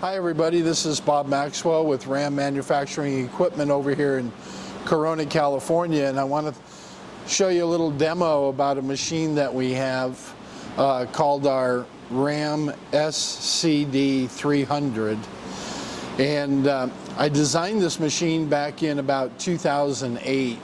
Hi everybody, this is Bob Maxwell with Ram Manufacturing Equipment over here in Corona, California, and I want to show you a little demo about a machine that we have called our Ram SCD-300. And I designed this machine back in about 2008.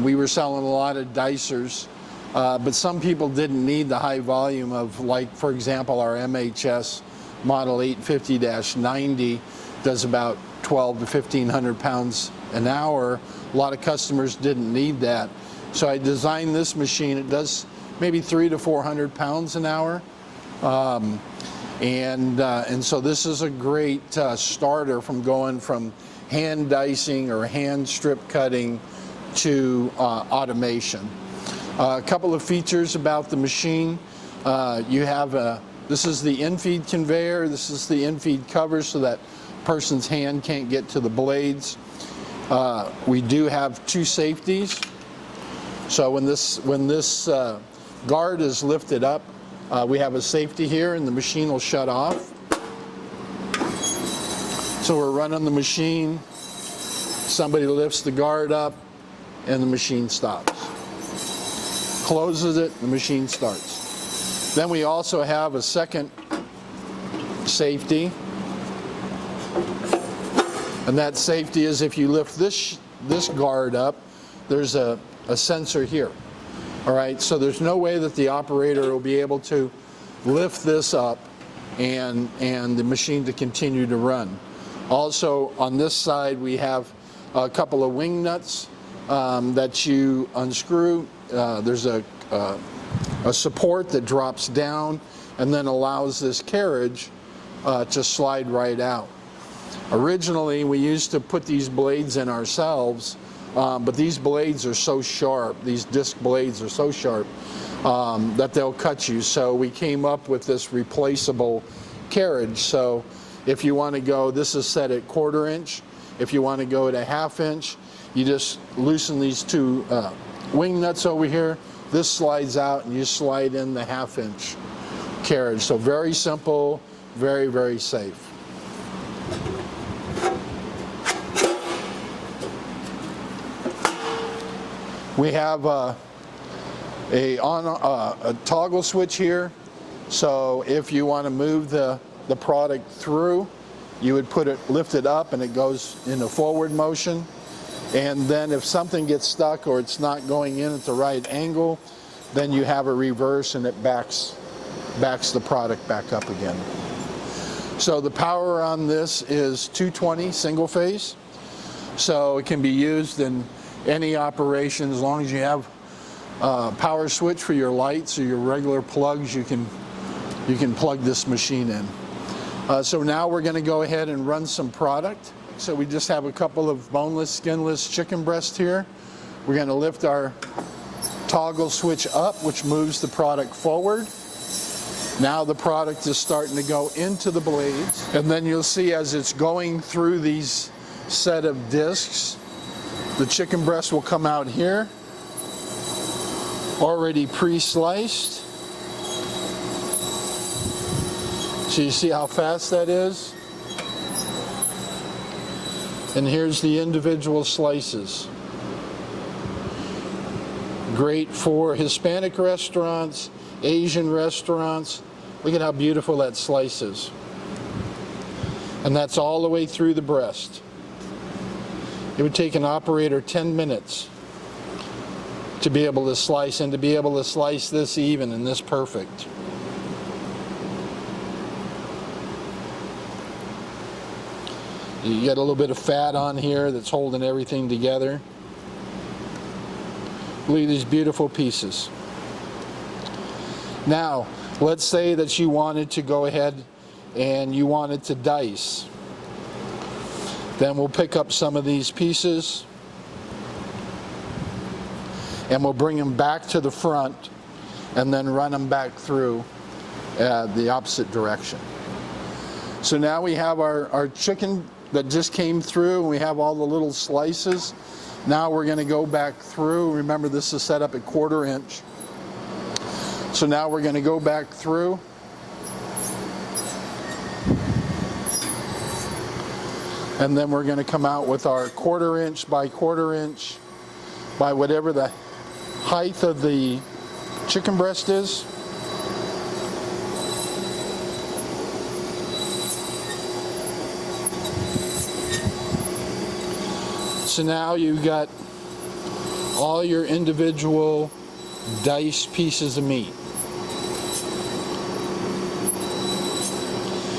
We were selling a lot of dicers, but some people didn't need the high volume of, like, for example, our MHS Model 850-90 does about 12 to 1,500 pounds an hour. A lot of customers didn't need that. So I designed this machine. It does maybe 300 to 400 pounds an hour. And so this is a great starter from going from hand dicing or hand strip cutting to automation. A couple of features about the machine. You have this is the infeed conveyor. This is the infeed cover so that person's hand can't get to the blades. We do have two safeties. So when this guard is lifted up, we have a safety here and the machine will shut off. So we're running the machine, somebody lifts the guard up and the machine stops. Closes it, the machine starts. Then we also have a second safety. And that safety is if you lift this guard up, there's a sensor here. All right, so there's no way that the operator will be able to lift this up and the machine to continue to run. Also, on this side, we have a couple of wing nuts that you unscrew. There's a support that drops down and then allows this carriage to slide right out. Originally, we used to put these blades in ourselves, but these blades are so sharp, these disc blades are so sharp that they'll cut you. So we came up with this replaceable carriage. So if you want to go, this is set at 1/4 inch. If you want to go at 1/2 inch, you just loosen these two wing nuts over here. This slides out and you slide in the 1/2 inch carriage. So very simple, very, very safe. We have a toggle switch here. So if you want to move the product through, you would lift it up and it goes in a forward motion. And then if something gets stuck or it's not going in at the right angle, then you have a reverse and it backs the product back up again. So the power on this is 220 single phase. So it can be used in any operation as long as you have a power switch for your lights or your regular plugs. You can plug this machine in. So now we're going to go ahead and run some product. So we just have a couple of boneless, skinless chicken breasts here. We're going to lift our toggle switch up, which moves the product forward. Now the product is starting to go into the blades. And then you'll see as it's going through these set of discs, the chicken breast will come out here, already pre-sliced. So you see how fast that is? And here's the individual slices. Great for Hispanic restaurants, Asian restaurants. Look at how beautiful that slice is. And that's all the way through the breast. It would take an operator 10 minutes to be able to slice, and to be able to slice this even and this perfect. You got a little bit of fat on here that's holding everything together. Look at these beautiful pieces. Now, let's say that you wanted to go ahead and you wanted to dice. Then we'll pick up some of these pieces and we'll bring them back to the front and then run them back through the opposite direction. So now we have our chicken that just came through and we have all the little slices. Now we're going to go back through. Remember, this is set up at 1/4 inch. So now we're going to go back through And then we're going to come out with our 1/4 inch by 1/4 inch by whatever the height of the chicken breast is. So now you've got all your individual diced pieces of meat.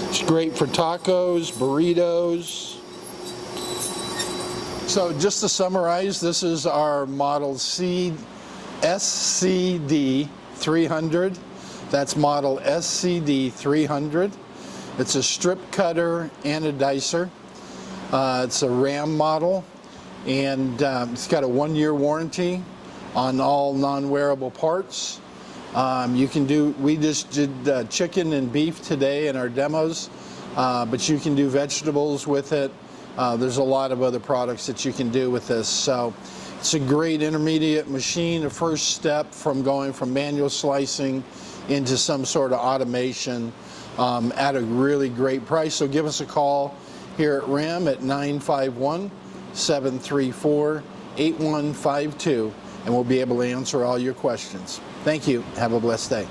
It's great for tacos, burritos. So just to summarize, this is our model SCD-300. That's model SCD-300. It's a strip cutter and a dicer. It's a RAM model, and it's got a 1-year warranty on all non-wearable parts. We just did chicken and beef today in our demos, but you can do vegetables with it. There's a lot of other products that you can do with this. So it's a great intermediate machine, a first step from going from manual slicing into some sort of automation at a really great price. So give us a call here at RAM at 951-734-8152, and we'll be able to answer all your questions. Thank you. Have a blessed day.